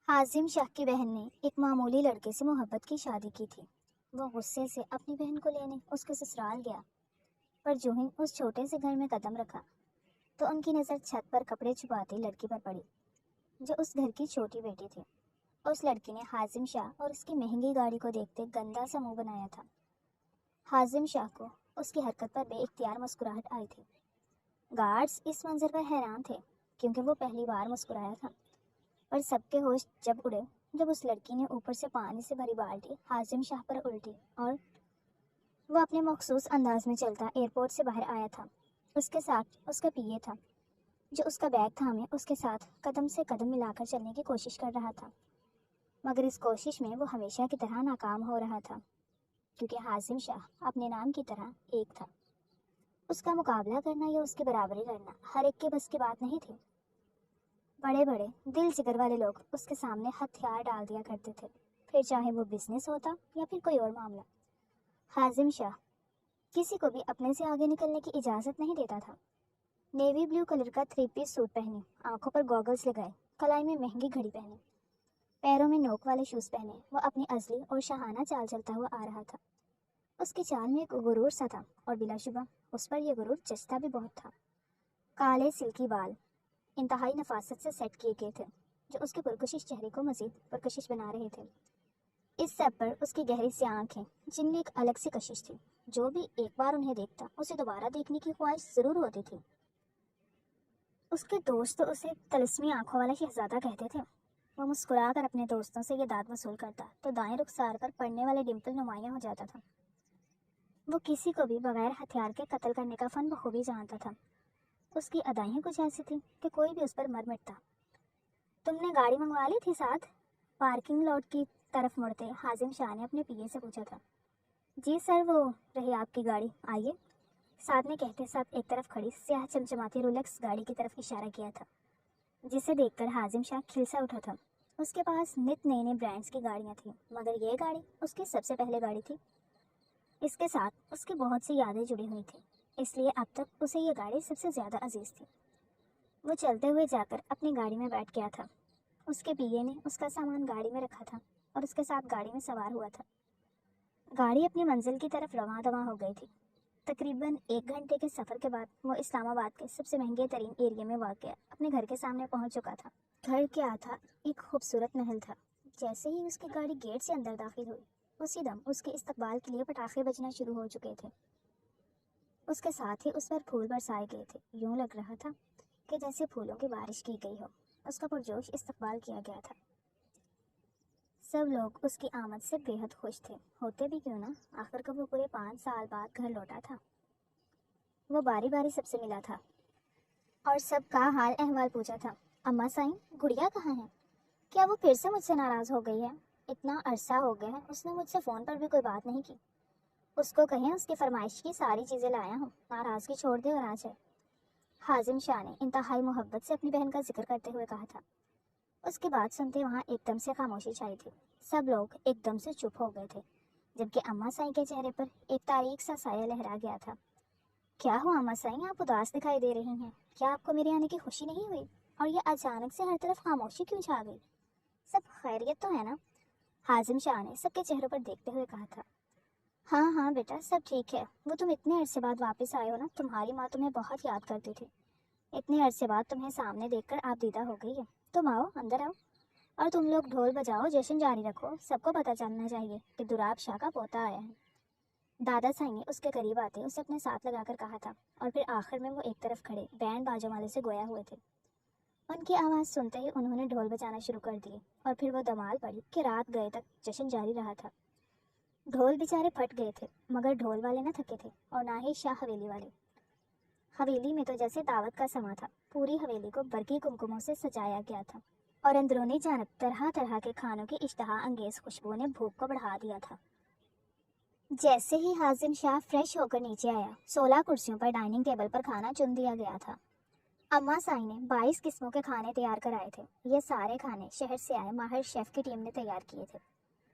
حازم شاہ کی بہن نے ایک معمولی لڑکے سے محبت کی شادی کی تھی۔ وہ غصے سے اپنی بہن کو لینے اس کے سسرال گیا، پر جو ہی اس چھوٹے سے گھر میں قدم رکھا تو ان کی نظر چھت پر کپڑے چھپاتی لڑکی پر پڑی، جو اس گھر کی چھوٹی بیٹی تھی۔ اس لڑکی نے حازم شاہ اور اس کی مہنگی گاڑی کو دیکھتے گندا سا منہ بنایا تھا۔ حازم شاہ کو اس کی حرکت پر بے اختیار مسکراہٹ آئی تھی۔ گارڈز اس منظر پر حیران تھے، کیونکہ وہ پہلی بار مسکرایا تھا، پر سب کے ہوش جب اڑے جب اس لڑکی نے اوپر سے پانی سے بھری بالٹی حازم شاہ پر الٹی اور وہ اپنے مخصوص انداز میں چلتا ایئرپورٹ سے باہر آیا تھا۔ اس کے ساتھ اس کا پی اے تھا، جو اس کا بیگ تھامے اس کے ساتھ قدم سے قدم ملا کر چلنے کی کوشش کر رہا تھا، مگر اس کوشش میں وہ ہمیشہ کی طرح ناکام ہو رہا تھا، کیونکہ حازم شاہ اپنے نام کی طرح ایک تھا۔ اس کا مقابلہ کرنا یا اس کی برابری کرنا ہر ایک کے بس کی بات نہیں تھی۔ بڑے بڑے دل جگر والے لوگ اس کے سامنے ہتھیار ڈال دیا کرتے تھے، پھر چاہے وہ بزنس ہوتا یا پھر کوئی اور معاملہ۔ حازم شاہ کسی کو بھی اپنے سے آگے نکلنے کی اجازت نہیں دیتا تھا۔ نیوی بلو کلر کا 3 پیس سوٹ پہنے، آنکھوں پر گوگلز لگائے، کلائی میں مہنگی گھڑی پہنے، پیروں میں نوک والے شوز پہنے، وہ اپنی ازلی اور شاہانہ چال چلتا ہوا آ رہا تھا۔ اس کی چال میں ایک غرور سا تھا، اور بلا شبہ اس پر یہ غرور جچتا بھی بہت تھا۔ کالے سلکی بال انتہائی نفاست سے سیٹ کیے گئے تھے، جو اس کے پرکشش چہرے کو مزید پرکشش بنا رہے تھے۔ اس سب پر اس کی گہری سی آنکھیں، جن میں ایک الگ سی کشش تھی، جو بھی ایک بار انہیں دیکھتا اسے دوبارہ دیکھنے کی خواہش ضرور ہوتی تھی۔ اس کے دوست تو اسے طلسمی آنکھوں والا شہزادہ کہتے تھے۔ وہ مسکرا کر اپنے دوستوں سے یہ داد وصول کرتا تو دائیں رخسار پر پڑنے والے ڈمپل نمایاں ہو جاتا تھا۔ وہ کسی کو بھی بغیر ہتھیار کے قتل کرنے کا فن بخوبی جانتا تھا۔ اس کی ادائیں کچھ ایسی تھیں کہ کوئی بھی اس پر مر مٹتا۔ تم نے گاڑی منگوا لی تھی ساتھ؟ پارکنگ لاٹ کی طرف مڑتے حازم شاہ نے اپنے پی اے سے پوچھا تھا۔ جی سر، وہ رہی آپ کی گاڑی، آئیے، ساتھ نے کہتے ساتھ ایک طرف کھڑی سیاہ چمچماتی رولیکس گاڑی کی طرف اشارہ کیا تھا، جسے دیکھ کر حازم شاہ کھلسا اٹھا تھا۔ اس کے پاس نت نئے نئے برانڈز کی گاڑیاں تھیں، مگر یہ گاڑی اس کی سب سے پہلے گاڑی تھی۔ اس کے ساتھ اس کی بہت سی یادیں جڑی ہوئی تھیں، اس لیے اب تک اسے یہ گاڑی سب سے زیادہ عزیز تھی۔ وہ چلتے ہوئے جا کر اپنی گاڑی میں بیٹھ گیا تھا۔ اس کے پی اے نے اس کا سامان گاڑی میں رکھا تھا اور اس کے ساتھ گاڑی میں سوار ہوا تھا۔ گاڑی اپنی منزل کی طرف رواں دواں ہو گئی تھی۔ تقریباً 1 گھنٹے کے سفر کے بعد وہ اسلام آباد کے سب سے مہنگے ترین ایریے میں واقع اپنے گھر کے سامنے پہنچ چکا تھا۔ گھر کیا تھا، ایک خوبصورت محل تھا۔ جیسے ہی اس کی گاڑی گیٹ سے اندر داخل ہوئی، اسی دم اس کے استقبال کے لیے پٹاخے بجنا شروع ہو چکے تھے۔ اس کے ساتھ ہی اس پر پھول برسائے گئے تھے، یوں لگ رہا تھا کہ جیسے پھولوں کی بارش کی گئی ہو۔ اس کا پرجوش استقبال کیا گیا تھا۔ سب لوگ اس کی آمد سے بے حد خوش تھے، ہوتے بھی کیوں نہ، آخر کب وہ پورے 5 سال بعد گھر لوٹا تھا۔ وہ باری باری سب سے ملا تھا اور سب کا حال احوال پوچھا تھا۔ اماں سائیں، گڑیا کہاں ہے؟ کیا وہ پھر سے مجھ سے ناراض ہو گئی ہے؟ اتنا عرصہ ہو گیا ہے اس نے مجھ سے فون پر بھی کوئی بات نہیں کی۔ اس کو کہیں اس کی فرمائش کی ساری چیزیں لایا ہوں، ناراضگی چھوڑ دے اور آ جائے۔ حازم شاہ نے انتہائی محبت سے اپنی بہن کا ذکر کرتے ہوئے کہا تھا۔ اس کی بات سنتے وہاں ایک دم سے خاموشی چھائی تھی۔ سب لوگ ایک دم سے چپ ہو گئے تھے، جبکہ اماں سائیں کے چہرے پر ایک تاریک سا سایہ لہرا گیا تھا۔ کیا ہوا اماں سائیں، آپ اداس دکھائی دے رہی ہیں؟ کیا آپ کو میرے آنے کی خوشی نہیں ہوئی؟ اور یہ اچانک سے ہر طرف خاموشی کیوں چھا گئی؟ سب خیریت تو ہے نا؟ حازم شاہ نے سب کے چہروں پر دیکھتے ہوئے کہا تھا۔ ہاں ہاں بیٹا، سب ٹھیک ہے۔ وہ تم اتنے عرصے بعد واپس آئے ہو نا، تمہاری ماں تمہیں بہت یاد کرتی تھی۔ اتنے عرصے بعد تمہیں سامنے دیکھ کر آپ دیدہ ہو گئی ہے۔ تم آؤ، اندر آؤ، اور تم لوگ ڈھول بجاؤ، جشن جاری رکھو۔ سب کو پتہ چلنا چاہیے کہ دراب شاہ کا پوتا آیا ہے۔ دادا سائی نے اس کے قریب آتے اسے اپنے ساتھ لگا کر کہا تھا، اور پھر آخر میں وہ ایک طرف کھڑے بینڈ باجوں والے سے گویا ہوئے تھے۔ ان کی آواز سنتے ہی انہوں نے ڈھول بجانا شروع کر دیے، اور پھر وہ دمال پڑی کہ رات گئے تک جشن جاری رہا تھا۔ ڈھول بیچارے پھٹ گئے تھے، مگر ڈھول والے نہ تھکے تھے، اور نہ ہی شاہ حویلی والے۔ حویلی میں تو جیسے دعوت کا سما تھا، پوری حویلی کو برقی کمکموں سے سجایا گیا تھا، اور اندرونی جانب طرح طرح کے کھانوں کی اشتہا انگیز خوشبو نے بھوک کو بڑھا دیا تھا۔ جیسے ہی حازم شاہ فریش ہو کر نیچے آیا، 16 کرسیوں پر ڈائننگ ٹیبل پر کھانا چن دیا گیا تھا۔ اماں سائی نے 22 قسموں کے کھانے تیار کرائے تھے۔ یہ سارے کھانے شہر سے آئے ماہر شیف کی ٹیم نے تیار کیے تھے۔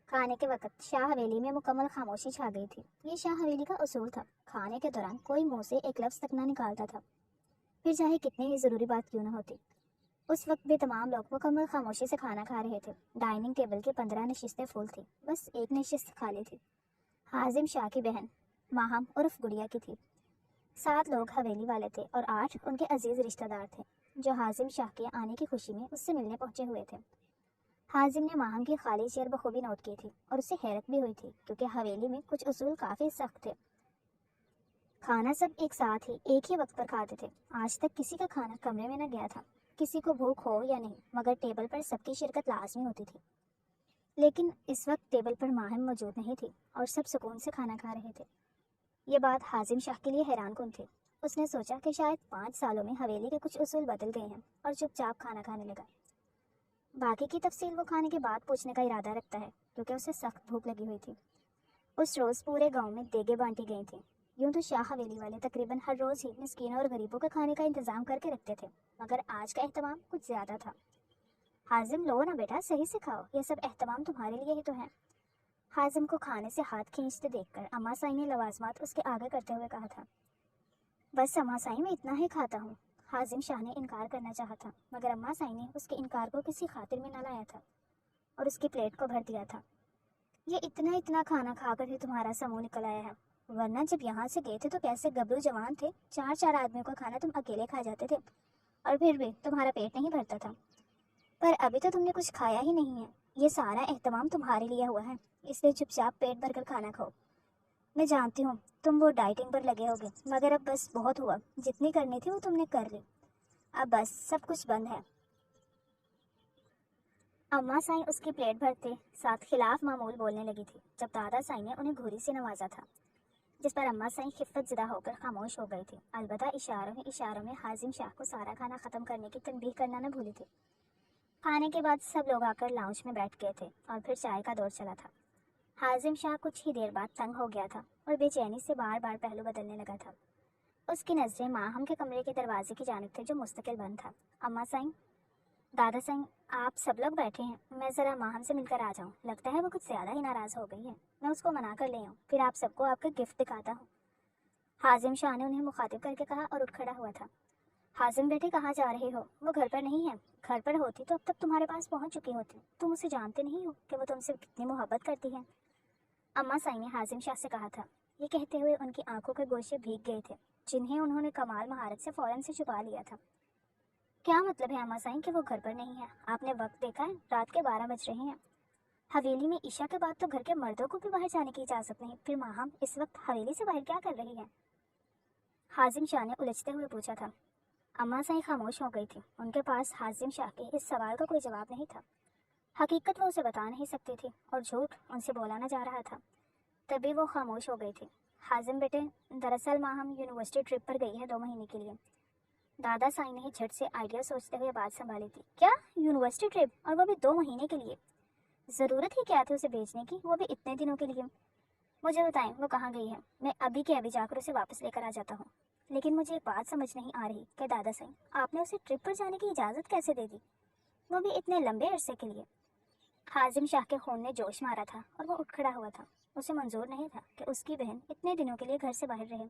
کھانے کے وقت شاہ حویلی میں مکمل خاموشی چھا گئی تھی۔ یہ شاہ حویلی کا اصول تھا، کھانے کے دوران کوئی منہ سے ایک لفظ تک نہ نکالتا تھا، پھر چاہے کتنی ہی ضروری بات کیوں نہ ہوتی۔ उस वक्त भी तमाम लोग मुकम्मल खामोशी से खाना खा रहे थे। डाइनिंग टेबल की 15 नशिस्तें फुल थी, बस एक नशिस्त खाली थी। हाजिम शाह की बहन माहम उर्फ गुड़िया की थी। 7 लोग हवेली वाले थे और 8 उनके अजीज रिश्तेदार थे जो हाजिम शाह के आने की खुशी में उससे मिलने पहुंचे हुए थे। हाजिम ने माहम की खाली चेयर बखूबी नोट की थी और उससे हैरत भी हुई थी, क्योंकि हवेली में कुछ उसूल काफ़ी सख्त थे। खाना सब एक साथ ही एक ही वक्त पर खाते थे। आज तक किसी का खाना कमरे में न गया था, किसी को भूख हो या नहीं, मगर टेबल पर सबकी शिरकत लाजमी होती थी। लेकिन इस वक्त टेबल पर माहिम मौजूद नहीं थी और सब सुकून से खाना खा रहे थे। ये बात हाजिम शाह के लिए हैरान कुन थी। उसने सोचा कि शायद 5 सालों में हवेली के कुछ उसूल बदल गए हैं और चुपचाप खाना खाने लगा। बाकी की तफसील वो खाने के बाद पूछने का इरादा रखता है, क्योंकि उसे सख्त भूख लगी हुई थी। उस रोज़ पूरे गांव में देगे बांटी गई थी। यूं तो शाह हवेली वाले तकरीबन हर रोज़ ही मिस्कीनों और गरीबों के खाने का इंतज़ाम करके रखते थे, मगर आज का एहतमाम कुछ ज़्यादा था। हाजिम, लो ना बेटा, सही से खाओ, ये सब एहतमाम तुम्हारे लिए ही तो है। हाजिम को खाने से हाथ खींचते देखकर अम्मा साई ने लवाजमात उसके आगे करते हुए कहा था। बस अम्मा साई, मैं इतना ही खाता हूँ। हाजिम शाह ने इनकार करना चाहा था, मगर अम्मा साई ने उसके इनकार को किसी खातिर में न लाया था और उसकी प्लेट को भर दिया था। ये इतना इतना खाना खाकर ही तुम्हारा समूह निकल आया है, वरना जब यहाँ से गए थे तो कैसे गबरू जवान थे। 4-4 आदमियों का खाना तुम अकेले खा जाते थे और फिर भी तुम्हारा पेट नहीं भरता था। पर अभी तो तुमने कुछ खाया ही नहीं है। ये सारा एहतमाम तुम्हारे लिए हुआ है, इसलिए चुपचाप पेट भरकर खाना खाओ। मैं जानती हूँ तुम वो डाइटिंग पर लगे होगे, मगर अब बस बहुत हुआ, जितनी करनी थी वो तुमने कर ली, अब बस सब कुछ बंद है। अम्मा साई उसकी प्लेट भरते साथ खिलाफ मामूल बोलने लगी थी, जब दादा साई ने उन्हें घूरी से नवाजा था, जिस पर अम्मा साई खिफ़्फ़त ज़दा होकर खामोश हो गई थी। अलबत्ता इशारों में हाजिम शाह को सारा खाना ख़त्म करने की तनबीह करना न भूली थी। खाने के बाद सब लोग आकर लाउंज में बैठ गए थे और फिर चाय का दौर चला था। हाजिम शाह कुछ ही देर बाद तंग हो गया था और बेचैनी से बार बार पहलू बदलने लगा था। उसकी नज़रें माहम के कमरे के दरवाजे की जानिब थे, जो मुस्तकिल बंद था। अम्मा साईं, दादा साईं, आप सब लोग बैठे हैं, मैं ज़रा माहम से मिलकर आ जाऊँ। लगता है वो कुछ ज़्यादा ही नाराज़ हो गई है, मैं उसको मना कर ले आऊँ, फिर आप सबको आपका गिफ्ट दिखाता हूँ। हाजिम शाह ने उन्हें मुखातिब करके कहा और उठ खड़ा हुआ था। हाजिम बेटे, कहाँ जा रहे हो? वो घर पर नहीं है। घर पर होती तो अब तक तुम्हारे पास पहुँच चुकी होती। तुम उसे जानते नहीं हो कि वो तुमसे कितनी मोहब्बत करती है। अम्मा साई ने हाजिम शाह से कहा था। ये कहते हुए उनकी आंखों के गोशे भीग गए थे, जिन्हें उन्होंने कमाल महारत से फौरन से छुपा लिया था। क्या मतलब है अम्मा साई कि वो घर पर नहीं है? आपने वक्त देखा है, रात के 12 बज रहे हैं। हवेली में ईशा के बाद तो घर के मर्दों को भी बाहर जाने की इजाज़त नहीं, फिर माहम इस वक्त हवेली से बाहर क्या कर रही है? हाजिम शाह ने उलझते हुए पूछा था। अम्मा साई खामोश हो गई थी। उनके पास हाजिम शाह के इस सवाल का कोई जवाब नहीं था। हकीकत वो उसे बता नहीं सकती थी और झूठ उनसे बोला न जा रहा था। तभी वो खामोश हो गई थी। हाजिम बेटे, दरअसल माहम यूनिवर्सिटी ट्रिप पर गई है 2 महीने के लिए। दादा साई ने झट से आइडिया सोचते हुए बात संभाली थी। क्या? यूनिवर्सिटी ट्रिप, और वो भी 2 महीने के लिए? ज़रूरत ही क्या थी उसे भेजने की, वो भी इतने दिनों के लिए? मुझे बताएं वो कहाँ गई है, मैं अभी के अभी जाकर उसे वापस लेकर आ जाता हूँ। लेकिन मुझे एक बात समझ नहीं आ रही कि दादा साई, आपने उसे ट्रिप पर जाने की इजाज़त कैसे दे दी, वो भी इतने लंबे अरसे के लिए? हाजिम शाह के खून ने जोश मारा था और वो उठ खड़ा हुआ था। उसे मंजूर नहीं था कि उसकी बहन इतने दिनों के लिए घर से बाहर रहे,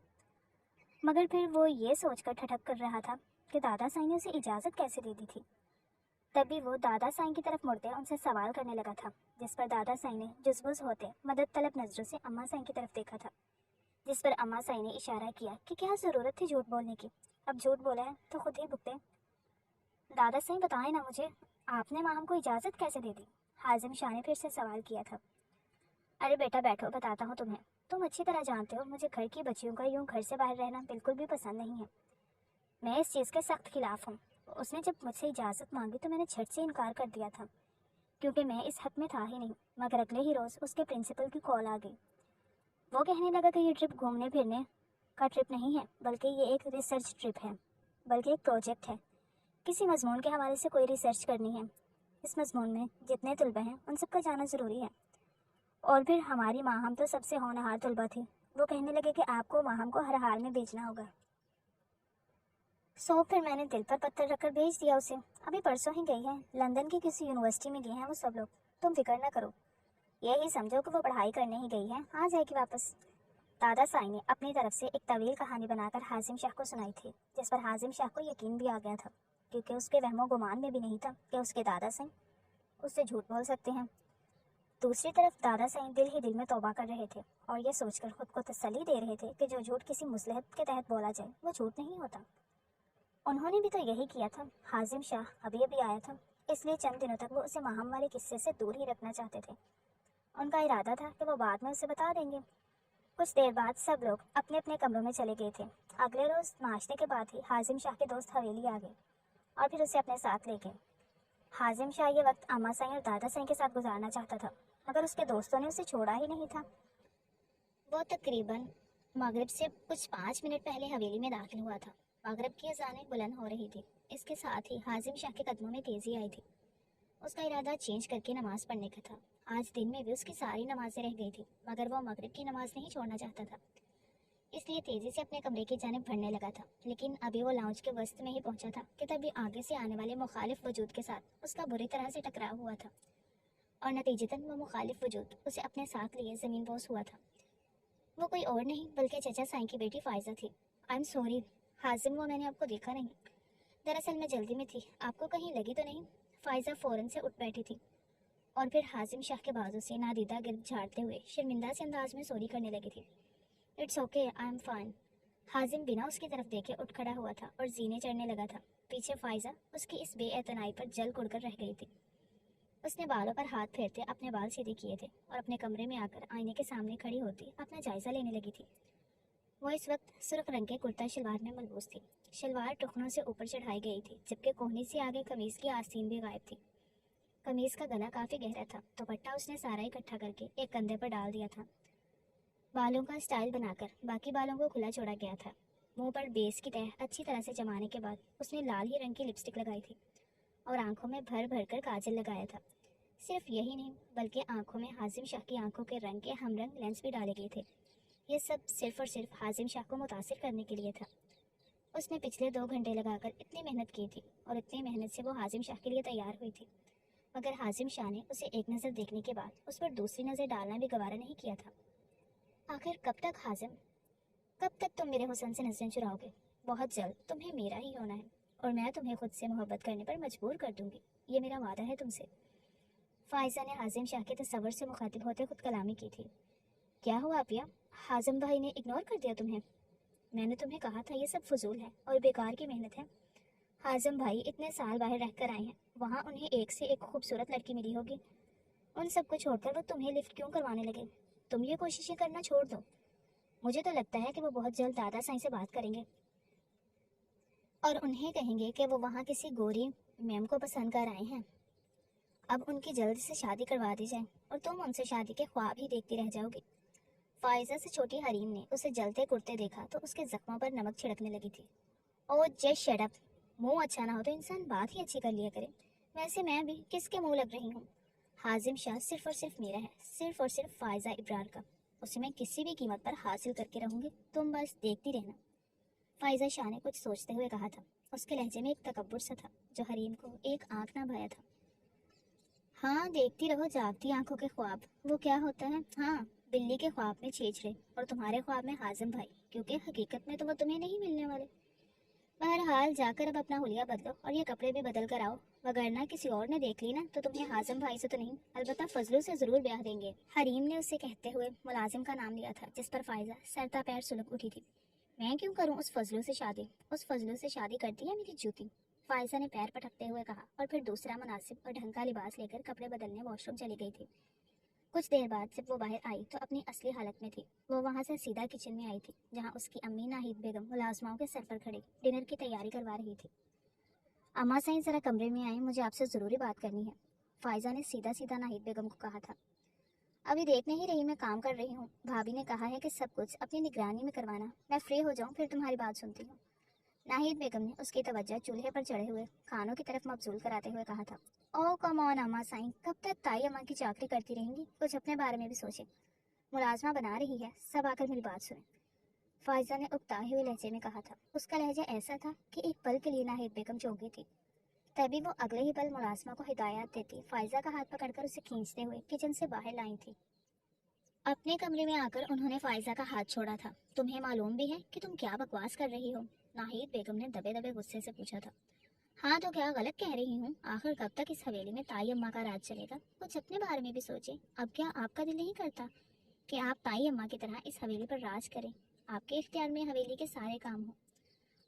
मगर फिर वो ये सोचकर ठठक कर रहा था कि दादा साई ने उसे इजाज़त कैसे दे दी थी। तभी वो दादा साई की तरफ मुड़ते उनसे सवाल करने लगा था, जिस पर दादा साई ने जुज़बुज़ होते मदद तलब नज़रों से अम्मा साई की तरफ देखा था, जिस पर अम्मा साई ने इशारा किया कि क्या ज़रूरत थी झूठ बोलने की, अब झूठ बोला है तो खुद ही भुगते। दादा साई, बताएं ना मुझे, आपने माहम को इजाज़त कैसे दे दी? हाजिम शाह ने फिर से सवाल किया था। अरे बेटा बैठो, बताता हूँ तुम्हें। तुम अच्छी तरह जानते हो मुझे घर की बच्चियों का यूं घर से बाहर रहना बिल्कुल भी पसंद नहीं है। मैं इस चीज़ के सख्त खिलाफ हूँ। उसने जब मुझसे इजाज़त मांगी तो मैंने झट से इनकार कर दिया था, क्योंकि मैं इस हक में था ही नहीं। मगर अगले ही रोज़ उसके प्रिंसिपल की कॉल आ गई। वो कहने लगा कि ये ट्रिप घूमने फिरने का ट्रिप नहीं है, बल्कि ये एक रिसर्च ट्रिप है, बल्कि एक प्रोजेक्ट है। किसी मजमून के हवाले से कोई रिसर्च करनी है। इस मजमून में जितने तलबा हैं उन सबका जाना ज़रूरी है। और फिर हमारी माहम तो सबसे होनहार तलबा थी। वो कहने लगे कि आपको माहम को हर हाल में भेजना होगा। फिर मैंने दिल पर पत्थर रखकर भेज दिया उसे। अभी परसों ही गई है, लंदन की किसी यूनिवर्सिटी में गए हैं वो सब लोग। तुम फिक्र ना करो, यही समझो कि वो पढ़ाई करने ही गई है, आ जाएगी वापस। दादा साई ने अपनी तरफ से एक तवील कहानी बनाकर हाजिम शाह को सुनाई थी, जिस पर हाजिम शाह को यकीन भी आ गया था। کیونکہ اس کے وہم و گمان میں بھی نہیں تھا کہ اس کے دادا سنگ اس سے جھوٹ بول سکتے ہیں۔ دوسری طرف دادا سنگ دل ہی دل میں توبہ کر رہے تھے اور یہ سوچ کر خود کو تسلی دے رہے تھے کہ جو جھوٹ کسی مصلحت کے تحت بولا جائے وہ جھوٹ نہیں ہوتا۔ انہوں نے بھی تو یہی کیا تھا۔ حازم شاہ ابھی ابھی آیا تھا، اس لیے چند دنوں تک وہ اسے ماہم والے قصے سے دور ہی رکھنا چاہتے تھے۔ ان کا ارادہ تھا کہ وہ بعد میں اسے بتا دیں گے۔ کچھ دیر بعد سب لوگ اپنے اپنے کمروں میں چلے گئے تھے۔ اگلے روز ناشتے کے بعد ہی حازم شاہ کے دوست حویلی آ گئے اور پھر اسے اپنے ساتھ لے گئے۔ حازم شاہ یہ وقت اماں سائیں اور دادا سائیں کے ساتھ گزارنا چاہتا تھا، مگر اس کے دوستوں نے اسے چھوڑا ہی نہیں تھا۔ وہ تقریباً مغرب سے کچھ 5 منٹ پہلے حویلی میں داخل ہوا تھا۔ مغرب کی اذانیں بلند ہو رہی تھی، اس کے ساتھ ہی حازم شاہ کے قدموں میں تیزی آئی تھی۔ اس کا ارادہ چینج کر کے نماز پڑھنے کا تھا۔ آج دن میں بھی اس کی ساری نمازیں رہ گئی تھی، مگر وہ مغرب کی نماز نہیں چھوڑنا چاہتا تھا، اس لیے تیزی سے اپنے کمرے کی جانب بڑھنے لگا تھا۔ لیکن ابھی وہ لاؤنج کے وسط میں ہی پہنچا تھا کہ تبھی آگے سے آنے والے مخالف وجود کے ساتھ اس کا بری طرح سے ٹکراؤ ہوا تھا، اور نتیجتاً وہ مخالف وجود اسے اپنے ساتھ لیے زمین بوس ہوا تھا۔ وہ کوئی اور نہیں بلکہ چچا سائیں کی بیٹی فائزہ تھی۔ آئی ایم سوری حازم، وہ میں نے آپ کو دیکھا نہیں، دراصل میں جلدی میں تھی، آپ کو کہیں لگی تو نہیں؟ فائزہ فوراً سے اٹھ بیٹھی تھی اور پھر حازم شاہ کے بازو سے نادیدہ گرد جھاڑتے ہوئے شرمندہ سے انداز میں سوری کرنے لگی تھی۔ It's okay, I'm fine. Hazim بنا اس کی طرف دیکھے اٹھ کھڑا ہوا تھا اور زینے چڑھنے لگا تھا۔ پیچھے فائزہ اس کی اس بے اعتنائی پر جل کڑ کر رہ گئی تھی۔ اس نے بالوں پر ہاتھ پھیرتے اپنے بال سیدھے کیے تھے اور اپنے کمرے میں آ کر آئینے کے سامنے کھڑی ہوتی اپنا جائزہ لینے لگی تھی۔ وہ اس وقت سرخ رنگ کے کرتا شلوار میں ملبوس تھی۔ شلوار ٹخنوں سے اوپر چڑھائی گئی تھی، جبکہ کوہنی سے آگے قمیض کی آستین بھی غائب تھی۔ قمیض کا گلا کافی گہرا تھا، دوپٹہ اس نے سارا اکٹھا کر کے ایک کندھے پر ڈال دیا تھا۔ بالوں کا سٹائل بنا کر باقی بالوں کو کھلا چھوڑا گیا تھا۔ منہ پر بیس کی تہ اچھی طرح سے جمانے کے بعد اس نے لال ہی رنگ کی لپسٹک لگائی تھی اور آنکھوں میں بھر بھر کر کاجل لگایا تھا۔ صرف یہی نہیں بلکہ آنکھوں میں حازم شاہ کی آنکھوں کے رنگ کے ہم رنگ لینس بھی ڈالے گئے تھے۔ یہ سب صرف اور صرف حازم شاہ کو متاثر کرنے کے لیے تھا۔ اس نے پچھلے 2 گھنٹے لگا کر اتنی محنت کی تھی اور اتنی محنت سے وہ حازم شاہ کے لیے تیار ہوئی تھی، مگر حازم شاہ نے اسے ایک نظر دیکھنے کے بعد اس پر دوسری نظر ڈالنا بھی گوارا نہیں کیا تھا۔ آخر کب تک حازم، کب تک تم میرے حسن سے نظریں چراؤ گے؟ بہت جلد تمہیں میرا ہی ہونا ہے اور میں تمہیں خود سے محبت کرنے پر مجبور کر دوں گی، یہ میرا وعدہ ہے تم سے۔ فائزہ نے حازم شاہ کے تصور سے مخاطب ہوتے خود کلامی کی تھی۔ کیا ہوا اپیا؟ حازم بھائی نے اگنور کر دیا تمہیں؟ میں نے تمہیں کہا تھا یہ سب فضول ہے اور بیکار کی محنت ہے۔ حازم بھائی اتنے سال باہر رہ کر آئے ہیں، وہاں انہیں ایک سے ایک خوبصورت لڑکی ملی ہوگی، ان سب کو چھوڑ کر وہ تمہیں لفٹ کیوں کروانے لگے؟ تم یہ کوششیں کرنا چھوڑ دو۔ مجھے تو لگتا ہے کہ وہ بہت جلد دادا سائیں سے بات کریں گے اور انہیں کہیں گے کہ وہ وہاں کسی گوری میم کو پسند کر آئے ہیں۔ اب ان کی جلد سے شادی کروا دی جائے اور تم ان سے شادی کے خواب ہی دیکھتی رہ جاؤ گی۔ فائزہ سے چھوٹی حریم نے اسے جلتے کرتے دیکھا تو اس کے زخموں پر نمک چھڑکنے لگی تھی۔ او جسٹ شٹ اپ، منہ اچھا نہ ہو تو انسان بات ہی اچھی کر لیا کرے، ویسے میں بھی کس کے منہ لگ رہی ہوں؟ حازم شاہ صرف اور صرف میرا ہے، صرف اور صرف فائزہ ابرار کا، اسے میں کسی بھی قیمت پر حاصل کر کے رہوں گی، تم بس دیکھتی رہنا۔ فائزہ شاہ نے کچھ سوچتے ہوئے کہا تھا، اس کے لہجے میں ایک تکبر سا تھا جو حریم کو ایک آنکھ نہ بھایا تھا۔ ہاں دیکھتی رہو جاگتی آنکھوں کے خواب، وہ کیا ہوتا ہے؟ ہاں، بلی کے خواب میں چھیچڑے اور تمہارے خواب میں حازم بھائی، کیونکہ حقیقت میں تو وہ تمہیں نہیں ملنے والے۔ بہرحال جا کر اب اپنا حلیہ بدلو اور یہ کپڑے بھی بدل کر آؤ، وگرنہ کسی اور نے دیکھ لی نا تو تمہیں حازم بھائی سے تو نہیں، البتہ فضلو سے ضرور بیاہ دیں گے۔ حریم نے اسے کہتے ہوئے ملازم کا نام لیا تھا جس پر فائزہ سرتا پیر سلک اٹھی تھی۔ میں کیوں کروں اس فضلو سے شادی؟ اس فضلو سے شادی کرتی ہے میری جوتی، فائزہ نے پیر پٹکتے ہوئے کہا اور پھر دوسرا مناسب اور ڈھنگ کا لباس لے کر کپڑے بدلنے واش روم چلی گئی تھی۔ کچھ دیر بعد جب وہ باہر آئی تو اپنی اصلی حالت میں تھی۔ وہ وہاں سے سیدھا کچن میں آئی تھی جہاں اس کی امی ناہید بیگم ملازماؤں کے سر پر کھڑی ڈنر کی تیاری کروا رہی تھی۔ اماں سائیں ذرا کمرے میں آئیں، مجھے آپ سے ضروری بات کرنی ہے، فائزہ نے سیدھا سیدھا ناہید بیگم کو کہا تھا۔ ابھی دیکھ نہیں رہی میں کام کر رہی ہوں، بھابھی نے کہا ہے کہ سب کچھ اپنی نگرانی میں کروانا، میں فری ہو جاؤں پھر تمہاری بات سنتی ہوں۔ ناہید بیگم نے اس کی توجہ چولہے پر چڑھے ہوئے کھانوں کی طرف مبذول کراتے ہوئے کہا تھا۔ او کم آن اماں سائیں، کب تک تائی اماں کی چاکری کرتی رہیں گی؟ کچھ اپنے بارے میں بھی سوچیں، ملازمہ بنا رہی ہے، سب آ کر میری بات سنیں، فائزہ نے اکتائے ہوئے لہجے میں کہا تھا۔ اس کا لہجہ ایسا تھا کہ ایک پل کے لیے ناہید بیگم چونکی تھی، تبھی وہ اگلے ہی پل ملازمہ کو ہدایات دیتی فائزہ کا ہاتھ پکڑ کر اسے کھینچتے ہوئے کچن سے باہر لائی تھی۔ اپنے کمرے میں آ کر انہوں نے فائزہ کا ہاتھ چھوڑا تھا۔ تمہیں معلوم بھی ہے کہ تم کیا بکواس کر رہی ہو؟ ناہید بیگم نے دبے دبے غصے سے پوچھا تھا۔ हाँ तो क्या गलत कह रही हूँ? आखिर कब तक इस हवेली में ताई अम्मा का राज चलेगा? कुछ अपने बारे में भी सोचें। अब क्या आपका दिल नहीं करता कि आप ताई अम्मा की तरह इस हवेली पर राज करें? आपके इख्तियार में हवेली के सारे काम हों,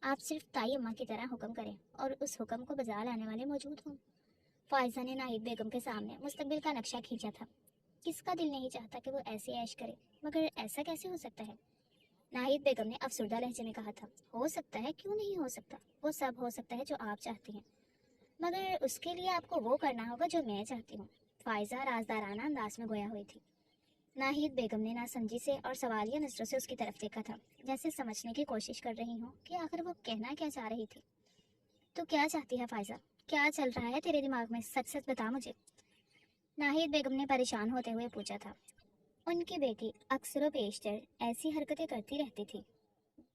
आप सिर्फ ताई अम्मा की तरह हुक्म करें और उस हुक्म को बजा लाने वाले मौजूद हों। फायजा ने नाहिद बेगम के सामने मुस्तकबिल का नक्शा खींचा था। किसका दिल नहीं चाहता कि वो ऐसे ऐश करे, मगर ऐसा कैसे हो सकता है? नाहिद बेगम ने अफसरदा लहजे में कहा था। हो सकता है, क्यों नहीं हो सकता? वो सब हो सकता है जो आप चाहती हैं, मगर उसके लिए आपको वो करना होगा जो मैं चाहती हूँ। फायजा राजदाराना अंदाज में गोया हुई थी। नाहिद बेगम ने नासमझी से और सवालिया नजरों से उसकी तरफ देखा था, जैसे समझने की कोशिश कर रही हूँ कि आखिर वो कहना क्या चाह रही थी। तो क्या चाहती है फायजा? क्या चल रहा है तेरे दिमाग में? सच सच बता मुझे। नाहिद बेगम ने परेशान होते हुए पूछा था। उनकी बेटी अक्सर पेशतर ऐसी हरकतें करती रहती थी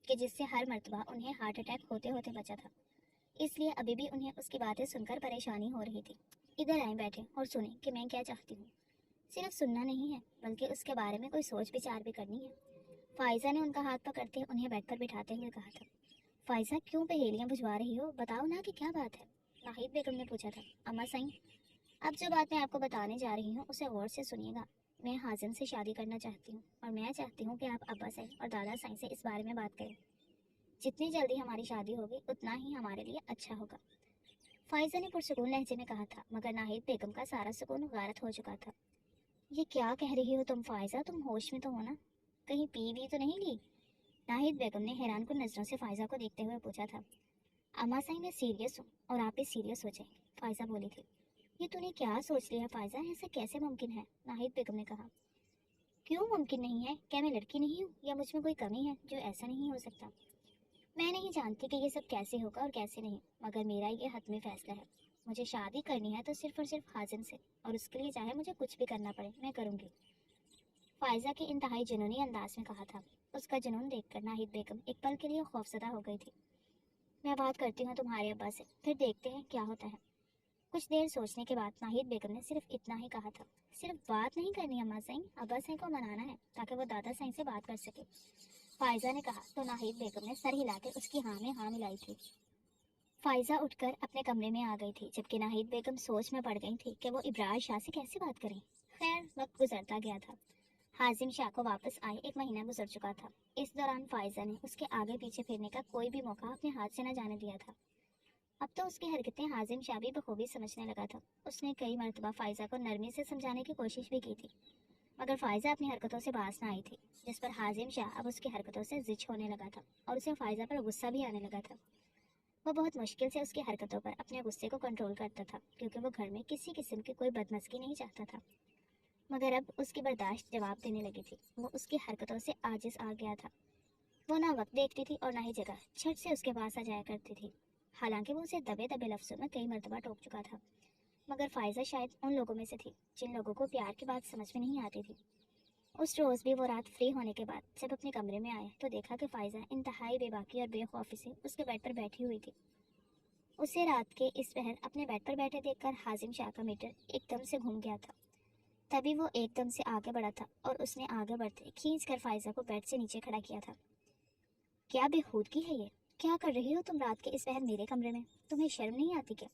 कि जिससे हर मर्तबा उन्हें हार्ट अटैक होते होते बचा था। इसलिए अभी भी उन्हें उसकी बातें सुनकर परेशानी हो रही थी। इधर आए बैठे और सुने कि मैं क्या चाहती हूँ। सिर्फ सुनना नहीं है, बल्कि उसके बारे में कोई सोच विचार भी करनी है। फायजा ने उनका हाथ पकड़ते उन्हें बेड पर बिठाते हुए कहा था। फायजा, क्यों पहेलियां बुझवा रही हो? बताओ ना कि क्या बात है? नाहिद बेगम ने पूछा था। अम्मा साईं, अब जो बात मैं आपको बताने जा रही हूँ उसे गौर से सुनिएगा। मैं हाजिम से शादी करना चाहती हूँ और मैं चाहती हूँ कि आप अब्बा साईं और दादा साईं से इस बारे में बात करें। जितनी जल्दी हमारी शादी होगी उतना ही हमारे लिए अच्छा होगा। फायजा ने पुरसुकून लहजे में कहा था, मगर नाहिद बेगम का सारा सुकून गारत हो चुका था। ये क्या कह रही हो तुम फायजा? तुम होश में तो हो ना? कहीं पी भी तो नहीं ली? नाहिद बेगम ने हैरान कुन नजरों से फायजा को देखते हुए पूछा था। अम्मा साईं, मैं सीरियस हूँ और आप भी सीरियस हो जाएं, फायजा बोली थी। ये तूने क्या सोच लिया फायजा? ऐसा कैसे मुमकिन है? नाहिद बेगम ने कहा। क्यों मुमकिन नहीं है? क्या मैं लड़की नहीं हूँ या मुझ में कोई कमी है जो ऐसा नहीं हो सकता? मैं नहीं जानती कि ये सब कैसे होगा और कैसे नहीं, मगर मेरा ये हतमी फैसला है। मुझे शादी करनी है तो सिर्फ और सिर्फ हाजिम से, और उसके लिए चाहे मुझे कुछ भी करना पड़े मैं करूँगी। फायजा के इंतहाई जुनूनी अंदाज में कहा था। उसका जुनून देखकर नाहिद बेगम एक पल के लिए खौफजदा हो गई थी। मैं बात करती हूँ तुम्हारे अब्बा से, फिर देखते हैं क्या होता है। कुछ देर सोचने के बाद नाहिद बेगम ने सिर्फ इतना ही कहा था। सिर्फ बात नहीं करनी अम्मा साईं, अब्बा साईं को मनाना है ताकि वो दादा साईं से बात कर सके, फायजा ने कहा तो नाहिद बेगम ने सर हिला के उसकी हाँ में हाँ मिलाई थी। फायजा उठकर अपने कमरे में आ गई थी, जबकि नाहिद बेगम सोच में पड़ गई थी कि वो इब्रार शाह से कैसे बात करें। खैर, वक्त गुजरता गया था। हाजिम शाह को वापस आए एक महीना गुजर चुका था। इस दौरान फायजा ने उसके आगे पीछे फिरने का कोई भी मौका अपने हाथ से न जाने दिया था। अब तो उसकी हरकतें हाजिम शाह भी बखूबी समझने लगा था। उसने कई मरतबा फायजा को नरमी से समझाने की कोशिश भी की थी, मगर फायजा अपनी हरकतों से बाज न आई थी, जिस पर हाजिम शाह अब उसकी हरकतों से जिच होने लगा था और उसे फायजा पर गुस्सा भी आने लगा था। वो बहुत मुश्किल से उसकी हरकतों पर अपने गुस्से को कंट्रोल करता था, क्योंकि वो घर में किसी किस्म की कोई बदमस्की नहीं चाहता था। मगर अब उसकी बर्दाश्त जवाब देने लगी थी। वो उसकी हरकतों से आजिज आ गया था। वो ना वक्त देखती थी और ना ही जगह, झट से उसके पास आ जाया करती थी। हालांकि वो उसे दबे दबे लफ्जों में कई मरतबा टोक चुका था, मगर फायजा शायद उन लोगों में से थी जिन लोगों को प्यार की बात समझ में नहीं आती थी। उस रोज़ भी वो रात फ्री होने के बाद जब अपने कमरे में आए तो देखा कि फायजा इंतहाई बेबाकी और बेखौफी से उसके बेड पर बैठी हुई थी। उसे रात के इस पहर अपने बेड पर बैठे देखकर हाजिम शाह का मीटर एकदम से घूम गया था। तभी वो एकदम से आगे बढ़ा था और उसने आगे बढ़ते खींच कर फायजा को बेड से नीचे खड़ा किया था। क्या बेहूदगी है ये? क्या कर रही हो तुम रात के इस पहर मेरे कमरे में? तुम्हें शर्म नहीं आती क्या?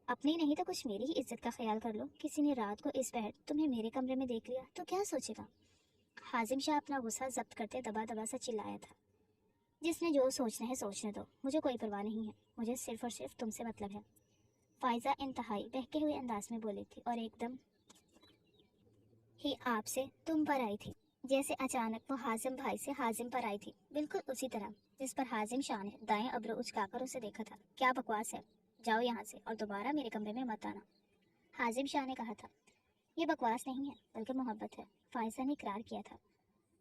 अपनी नहीं तो कुछ मेरी ही इज्जत का ख्याल कर लो। किसी ने रात को इस पहर तुम्हें मेरे कमरे में देख लिया तो क्या सोचेगा? हाजिम शाह अपना गुस्सा जब्त करते दबा दबा सा चिल्लाया था। जिसने जो सोचना है सोचने दो, मुझे कोई परवाह नहीं है। मुझे सिर्फ और सिर्फ तुमसे मतलब है, फायजा इंतहाई बहके हुए अंदाज में बोली थी और एकदम ही आपसे तुम पर आई थी, जैसे अचानक वो हाजिम भाई से हाजिम पर आई थी, बिल्कुल उसी तरह जिस पर हाजिम शाह ने दाएं अब्रो उचकाकर उसे देखा था। क्या बकवास है? जाओ यहाँ से और दोबारा मेरे कमरे में मत आना, हाजिम शाह ने कहा था। ये बकवास नहीं है बल्कि मोहब्बत है, फायजा ने इकरार किया था।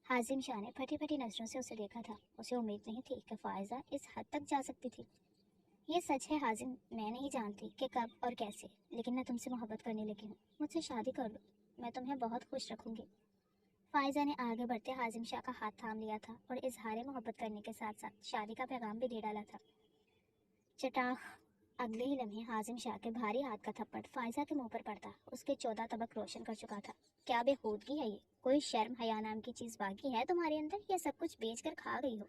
हाजिम शाह ने फटी फटी नजरों से उसे देखा था। उसे उम्मीद नहीं थी कि फायजा इस हद तक जा सकती थी। ये सच है हाजिम, मैं नहीं जानती कि कब और कैसे, लेकिन मैं तुमसे मोहब्बत करने लगी हूँ। मुझसे शादी कर लो, मैं तुम्हें बहुत खुश रखूंगी। फायजा ने आगे बढ़ते हाजिम शाह का हाथ थाम लिया था और इजहार मोहब्बत करने के साथ साथ शादी का पैगाम भी दे डाला था। चटाख! अगले ही लम्हे हाजिम शाह के भारी हाथ का थप्पड़ फायजा के मुंह पर पड़ता उसके 14 तबक रोशन कर चुका था। क्या बेहूदगी है ये? कोई शर्म हया नाम की चीज बाकी है तुम्हारे अंदर या सब कुछ बेच कर खा गई हो?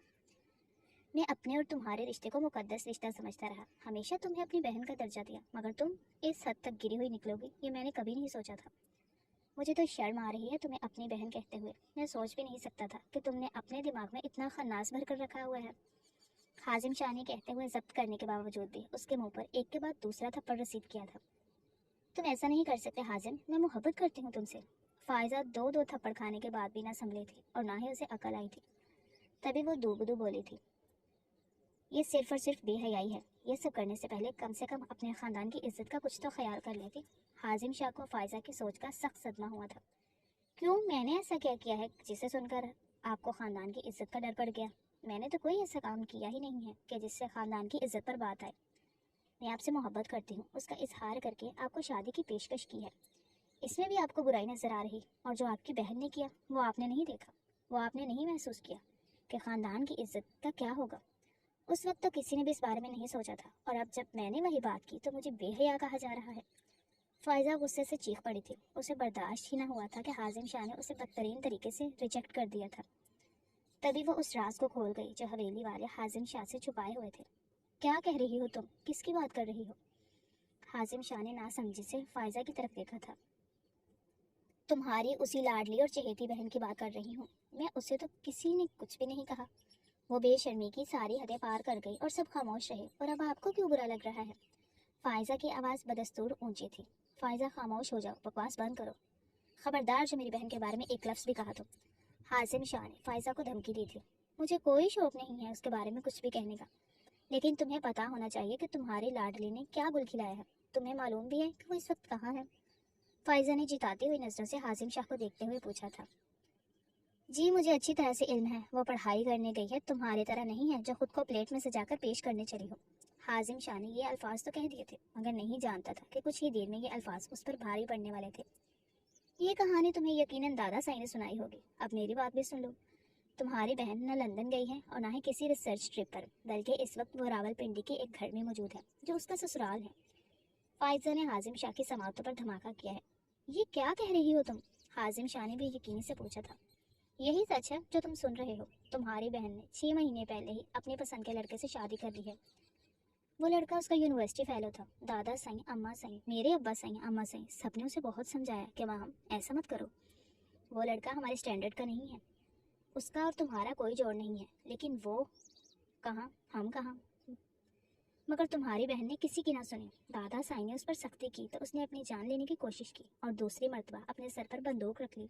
मैं अपने और तुम्हारे रिश्ते को मुकद्दस रिश्ता समझता रहा, हमेशा तुम्हें अपनी बहन का दर्जा दिया, मगर तुम इस हद तक गिरी हुई निकलोगी ये मैंने कभी नहीं सोचा था। मुझे तो शर्म आ रही है तुम्हें अपनी बहन कहते हुए। मैं सोच भी नहीं सकता था कि तुमने अपने दिमाग में इतना खन्नास भर कर रखा हुआ है। हाजिम शाह ने कहते हुए जब्त करने के बावजूद भी उसके मुंह पर एक के बाद दूसरा थप्पड़ रसीद किया था। तुम ऐसा नहीं कर सकते हाजिम, मैं मोहब्बत करती हूँ तुमसे। फायजा दो दो थप्पड़ खाने के बाद भी ना संभली थी और ना ही उसे अकल आई थी। तभी वो दूबदू बोली थी, ये सिर्फ और सिर्फ बेहयाई है। ये सब करने से पहले कम अपने खानदान की इज्जत का कुछ तो ख्याल कर लेती। हाजिम शाह को फायजा की सोच का सख्त सदमा हुआ था। क्यों, मैंने ऐसा क्या किया है जिसे सुनकर आपको खानदान की इज्जत का डर पड़ गया? मैंने तो कोई ऐसा काम किया ही नहीं है कि जिससे खानदान की इज्जत पर बात आए। मैं आपसे मोहब्बत करती हूँ, उसका इजहार करके आपको शादी की पेशकश की है। इसमें भी आपको बुराई नजर आ रही, और जो आपकी बहन ने किया वो आपने नहीं देखा, वो आपने नहीं महसूस किया कि खानदान की इज्जत का क्या होगा। उस वक्त तो किसी ने भी इस बारे में नहीं सोचा था, और अब जब मैंने वही बात की तो मुझे बेहया कहा जा रहा है। फायजा गुस्से से चीख पड़ी थी। उसे बर्दाश्त ही न हुआ था कि हाजिम शाह ने उसे बदतरीन तरीके से रिजेक्ट कर दिया था। तभी वो उस राज को खोल गई जो हवेली वाले हाजिम शाह से छुपाए हुए थे। क्या कह रही हो तुम, किसकी बात कर रही हो? हाजिम शाह ने नासमझी से फायजा की तरफ देखा था। तुम्हारी उसी लाडली और चहेती बहन की बात कर रही हूँ। मैं उसे तो किसी ने कुछ भी नहीं कहा। वो बेशर्मी की सारी हदें पार कर गई और सब खामोश रहे, और अब आपको क्यों बुरा लग रहा है? फायजा की आवाज़ बदस्तूर ऊंची थी। फायजा, खामोश हो जाओ, बकवास बंद करो। खबरदार जो मेरी बहन के बारे में एक लफ्ज़ भी कहा तो। हाजिम शाह ने फायजा को धमकी दी थी। मुझे कोई शौक नहीं है उसके बारे में कुछ भी कहने का, लेकिन तुम्हें पता होना चाहिए कि तुम्हारी लाडली ने क्या गुल खिलाया है। तुम्हें मालूम भी है कि वो इस वक्त कहाँ है? फायजा ने जिताती हुई नजरों से हाजिम शाह को देखते हुए पूछा था। जी, मुझे अच्छी तरह से इल्म है, वो पढ़ाई करने गई है, तुम्हारी तरह नहीं है जो खुद को प्लेट में सजाकर पेश करने चली हो। हाजिम शाह ने ये अल्फाज तो कह दिए थे, मगर नहीं जानता था कि कुछ ही देर में ये अल्फाज उस पर भारी पड़ने वाले थे। ये कहानी तुम्हें यकीनन दादा साई ने सुनाई होगी, अब मेरी बात भी सुन लो। तुम्हारी बहन न लंदन गई है और ना ही किसी रिसर्च ट्रिप पर, बल्कि इस वक्त वो रावलपिंडी के एक घर में मौजूद है जो उसका ससुराल है। फायजा ने हाजिम शाह की समातों पर धमाका किया है। ये क्या कह रही हो तुम? हाजिम शाह ने भी यकीनी से पूछा था। यही सच है जो तुम सुन रहे हो। तुम्हारी बहन ने 6 महीने पहले ही अपनी पसंद के लड़के से शादी कर ली है। वो लड़का उसका यूनिवर्सिटी फेलो था। दादा साईं, अम्मा साईं, मेरे अब्बा साईं, अम्मा साईं, सबने उसे बहुत समझाया कि वहाँ ऐसा मत करो। वो लड़का हमारे स्टैंडर्ड का नहीं है। उसका और तुम्हारा कोई जोड़ नहीं है, लेकिन वो कहाँ, हम कहाँ। मगर तुम्हारी बहन ने किसी की ना सुनी। दादा साईं ने उस पर सख्ती की तो उसने अपनी जान लेने की कोशिश की और दूसरी मर्तबा अपने सर पर बंदूक रख ली,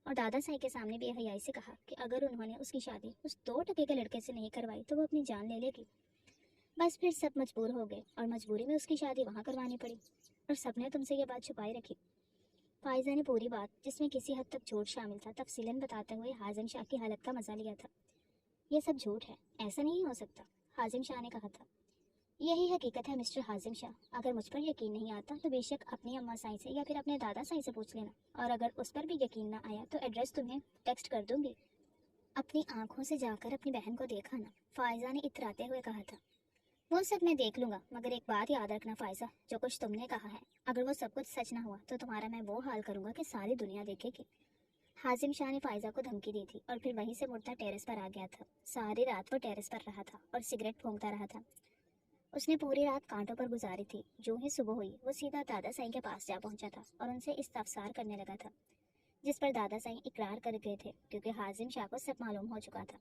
और दादा साईं के सामने बेहयाई से कहा कि अगर उन्होंने उसकी शादी उस 2 टके के लड़के से नहीं करवाई तो वो अपनी जान ले लेगी। बस फिर सब मजबूर हो गए और मजबूरी में उसकी शादी वहाँ करवानी पड़ी, और सबने तुमसे ये बात छुपाई रखी। फायजा ने पूरी बात, जिसमें किसी हद तक झूठ शामिल था, तफसीलन बताते हुए हाजिम शाह की हालत का मजा लिया था। ये सब झूठ है, ऐसा नहीं हो सकता, हाजिम शाह ने कहा था। यही हकीकत है मिस्टर हाजिम शाह। अगर मुझ पर यकीन नहीं आता तो बेशक अपनी अम्मा साईं से या फिर अपने दादा साईं से पूछ लेना, और अगर उस पर भी यकीन ना आया तो एड्रेस तुम्हें टेक्स्ट कर दूंगी। अपनी आंखों से जाकर अपनी बहन को देखा ना, फायजा ने इतराते हुए कहा था। वो सब मैं देख लूंगा, मगर एक बात याद रखना फायजा, जो कुछ तुमने कहा है, अगर वो सब कुछ सच ना हुआ तो तुम्हारा मैं वो हाल करूंगा कि सारी दुनिया देखेगी। हाजिम शाह ने फायजा को धमकी दी थी और फिर वहीं से मुड़ता टेरेस पर आ गया था। सारी रात वो टेरेस पर रहा था और सिगरेट फूंकता रहा था। उसने पूरी रात कांटों पर गुजारी थी। जो ही सुबह हुई वो सीधा दादा साईं के पास जा पहुंचा था और उनसे इस्तफसार करने लगा था, जिस पर दादा साईं इकरार कर गए थे, क्योंकि हाजिम शाह को सब मालूम हो चुका था।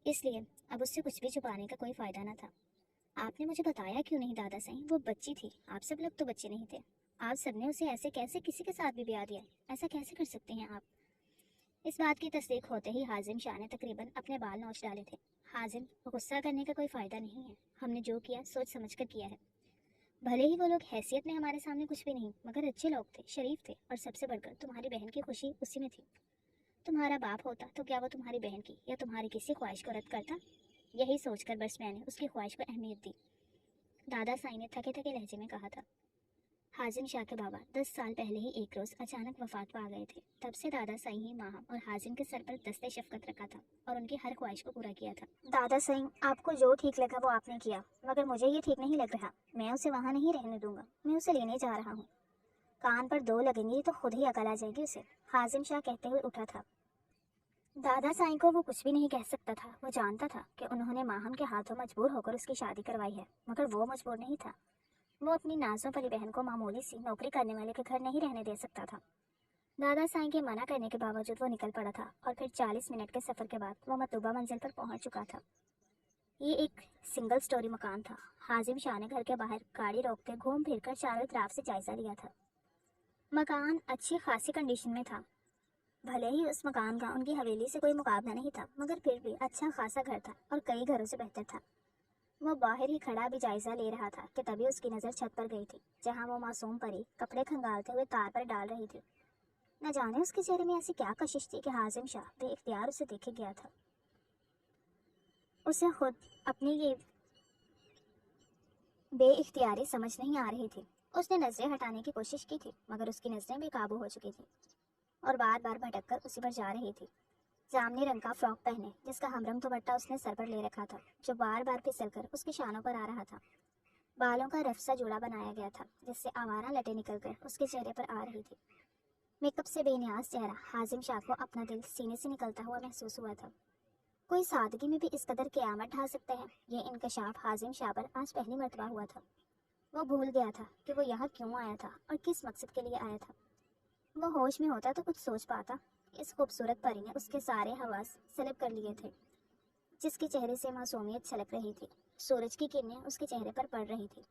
इसलिए अब उससे कुछ भी छुपाने का कोई फायदा न था। आपने मुझे बताया क्यों नहीं दादा साईं? वो बच्ची थी, आप सब लोग तो बच्चे नहीं थे। आप सबने उसे ऐसे कैसे किसी के साथ भी ब्याह दिया? ऐसा कैसे कर सकते हैं आप? इस बात की तस्दीक होते ही हाजिम शाह ने तकरीबन अपने बाल नोच डाले थे। हाजिम, गुस्सा करने का कोई फ़ायदा नहीं है। हमने जो किया सोच समझ कर किया है। भले ही वो लोग हैसियत में हमारे सामने कुछ भी नहीं, मगर अच्छे लोग थे, शरीफ थे, और सबसे बढ़कर तुम्हारी बहन की खुशी उसी में थी। तुम्हारा बाप होता तो क्या वो तुम्हारी बहन की या तुम्हारी किसी ख्वाहिश को रद्द करता? यही सोचकर बस मैंने उसकी ख्वाहिश को अहमियत दी, दादा साईं ने थके थके लहजे में कहा था। हाजिम शाह के बाबा 10 साल पहले ही एक रोज़ अचानक वफात पा गए थे। तब से दादा साईं ही माँ और हाजिम के सर पर दस्ते शफकत रखा था और उनकी हर ख्वाहिश को पूरा किया था। दादा साईं, आपको जो ठीक लगा वो आपने किया, मगर मुझे ये ठीक नहीं लग रहा। मैं उसे वहाँ नहीं रहने दूंगा, मैं उसे लेने जा रहा हूँ। कान पर 2 लगेंगी तो खुद ही अकल आ जाएगी उसे, हाजिम शाह कहते हुए उठा था। दादा साईं को वो कुछ भी नहीं कह सकता था। वो जानता था कि उन्होंने माहम के हाथों मजबूर होकर उसकी शादी करवाई है, मगर वो मजबूर नहीं था। वो अपनी नाजों भरी बहन को मामूली सी नौकरी करने वाले के घर नहीं रहने दे सकता था। दादा साईं के मना करने के बावजूद वो निकल पड़ा था और फिर 40 मिनट के सफर के बाद वो मतलूबा मंजिल पर पहुंच चुका था। ये एक सिंगल स्टोरी मकान था। हाजिम शाह ने घर के बाहर गाड़ी रोकते घूम फिर कर चारों तरफ से जायजा लिया था। मकान अच्छी खासी कंडीशन में था। भले ही उस मकान का उनकी हवेली से कोई मुकाबला नहीं था, मगर फिर भी अच्छा खासा घर था और कई घरों से बेहतर था। वो बाहर ही खड़ा भी जायजा ले रहा था कि तभी उसकी नज़र छत पर गई थी, जहां वो मासूम परी कपड़े खंगालते हुए तार पर डाल रही थी। न जाने उसके चेहरे में ऐसी क्या कशिश थी कि हाजिम शाह बेइख्तियार उसे देखे गया था। उसे खुद अपनी ये बेइख्तियारी समझ नहीं आ रही थी। उसने नजरें हटाने की कोशिश की थी, मगर उसकी नजरें बेकाबू हो चुकी थी और बार बार भटक कर उसी पर जा रही थी। जामनी रंग का फ्रॉक पहने, जिसका हमरंग दुपट्टा उसने सर पर ले रखा था, जो बार बार फिसलकर उसके शानों पर आ रहा था। बालों का रफ सा जोड़ा बनाया गया था, जिससे आवारा लटें निकलकर उसके चेहरे पर आ रही थी। मेकअप से बेनियाज चेहरा हाजिम शाह को अपना दिल सीने से निकलता हुआ महसूस हुआ था। कोई सादगी में भी इस कदर क़यामत ढा सकता है। ये इंकशाफ हाजिम शाह पर आज पहली मर्तबा हुआ था। वो भूल गया था कि वो यहाँ क्यों आया था और किस मकसद के लिए आया था। वो होश में होता तो कुछ सोच पाता। इस खूबसूरत परी ने उसके सारे हवास सलब कर लिए थे, जिसके चेहरे से मासूमियत छलक रही थी। सूरज की किरणें उसके चेहरे पर पड़ रही थी,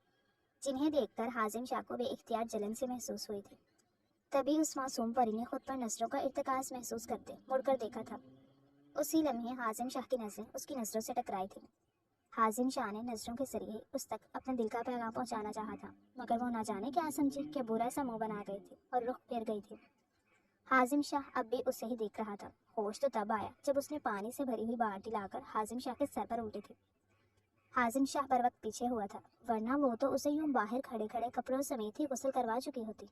जिन्हें देखकर हाजिम शाह को बेइख्तियार जलन से महसूस हुई थी। तभी उस मासूम परी ने खुद पर नजरों का इर्तिकास महसूस करते मुड़कर देखा था। उसी लम्हे हाजिम शाह की नजरें उसकी नजरों से टकराई थी। हाजिम शाह ने नजरों के जरिए उस तक अपने दिल का पैगाम पहुंचाना चाहा था, मगर वो ना जाने क्या समझी कि बुरा सा मुंह बना गई थी और रुख फेर गई थी। हाजिम शाह अब भी उसे ही देख रहा था। होश तो तब आया जब उसने पानी से भरी हुई बाल्टी लाकर हाजिम शाह के सर पर उल्टी थी। हाजिम शाह पर वक्त पीछे हुआ था, वरना वो तो उसे यूं बाहर खड़े खड़े कपड़ों समेत ही गुस्ल करवा चुकी होती।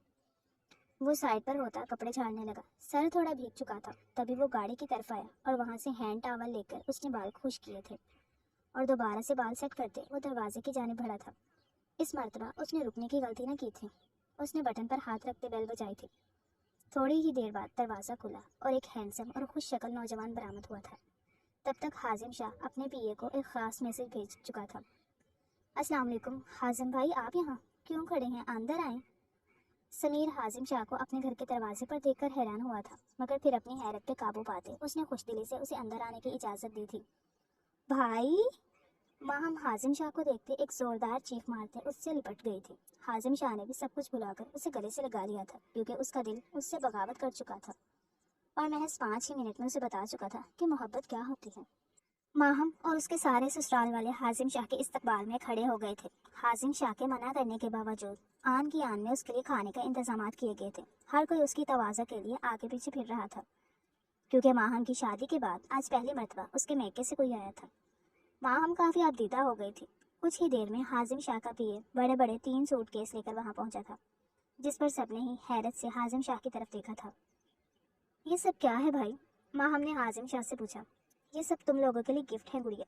वो साइड पर होता दौड़कर कपड़े झाड़ने लगा। सर थोड़ा भीग चुका था। तभी वो गाड़ी की तरफ आया और वहां से हैंड टॉवल लेकर उसने बाल खुश किए थे और दोबारा से बाल सेट करते वो दरवाजे की जानिब बढ़ा था। इस मर्तबा उसने रुकने की गलती न की थी। उसने बटन पर हाथ रखते बेल बजाई थी। थोड़ी ही देर बाद दरवाज़ा खुला और एक हैंडसम और खुश शक्ल नौजवान बरामद हुआ था। तब तक हाजिम शाह अपने पीए को एक ख़ास मैसेज भेज चुका था। अस्सलाम वालेकुम हाजिम भाई, आप यहाँ क्यों खड़े हैं, अंदर आएं। समीर हाजिम शाह को अपने घर के दरवाजे पर देखकर हैरान हुआ था, मगर फिर अपनी हैरत पे काबू पाते उसने खुशदिली से उसे अंदर आने की इजाज़त दी थी। भाई, माहम हाजिम शाह को देखते एक जोरदार चीख मारते उससे लिपट गई थी। हाजिम शाह ने भी सब कुछ भुलाकर उसे गले से लगा लिया था, क्योंकि उसका दिल उससे बगावत कर चुका था और महज 5 ही मिनट में उसे बता चुका था कि मोहब्बत क्या होती है। माहम और उसके सारे ससुराल वाले हाजिम शाह के इस्तकबाल में खड़े हो गए थे। हाजिम शाह के मना करने के बावजूद आन की आन में उसके लिए खाने का इंतजाम किए गए थे। हर कोई उसकी तवाज़ा के लिए आगे पीछे फिर रहा था, क्योंकि माहम की शादी के बाद आज पहली मरतबा उसके मैके से कोई आया था। माहम काफ़ी आबदीदा हो गई थी। कुछ ही देर में हाजिम शाह का पीए बड़े बड़े 3 सूटकेस लेकर वहां पहुंचा था, जिस पर सबने ही हैरत से हाजिम शाह की तरफ देखा था। ये सब क्या है भाई? माहम ने हाजिम शाह से पूछा। ये सब तुम लोगों के लिए गिफ्ट है गुड़िया।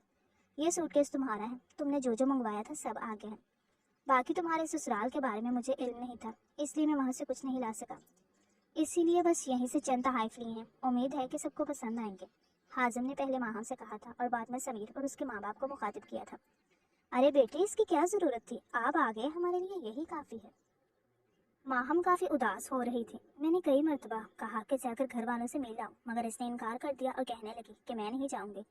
ये सूटकेस तुम्हारा है, तुमने जो जो मंगवाया था सब आ गया है। बाकी तुम्हारे ससुराल के बारे में मुझे इल्म नहीं था, इसलिए मैं वहाँ से कुछ नहीं ला सका। इसीलिए बस यहीं से चंद तोहफ़े लिए हैं, उम्मीद है कि सबको पसंद आएंगे। हाजिम ने पहले माहम से कहा था और बाद में समीर और उसके माँ बाप को मुखातिब किया था। अरे बेटे, इसकी क्या ज़रूरत थी, आप आ गए, हमारे लिए यही काफ़ी है। माहम काफ़ी उदास हो रही थी। मैंने कई मरतबा कहा कि जाकर घर वालों से मिल लाऊं, मगर इसने इनकार कर दिया और कहने लगी कि मैं नहीं जाऊंगी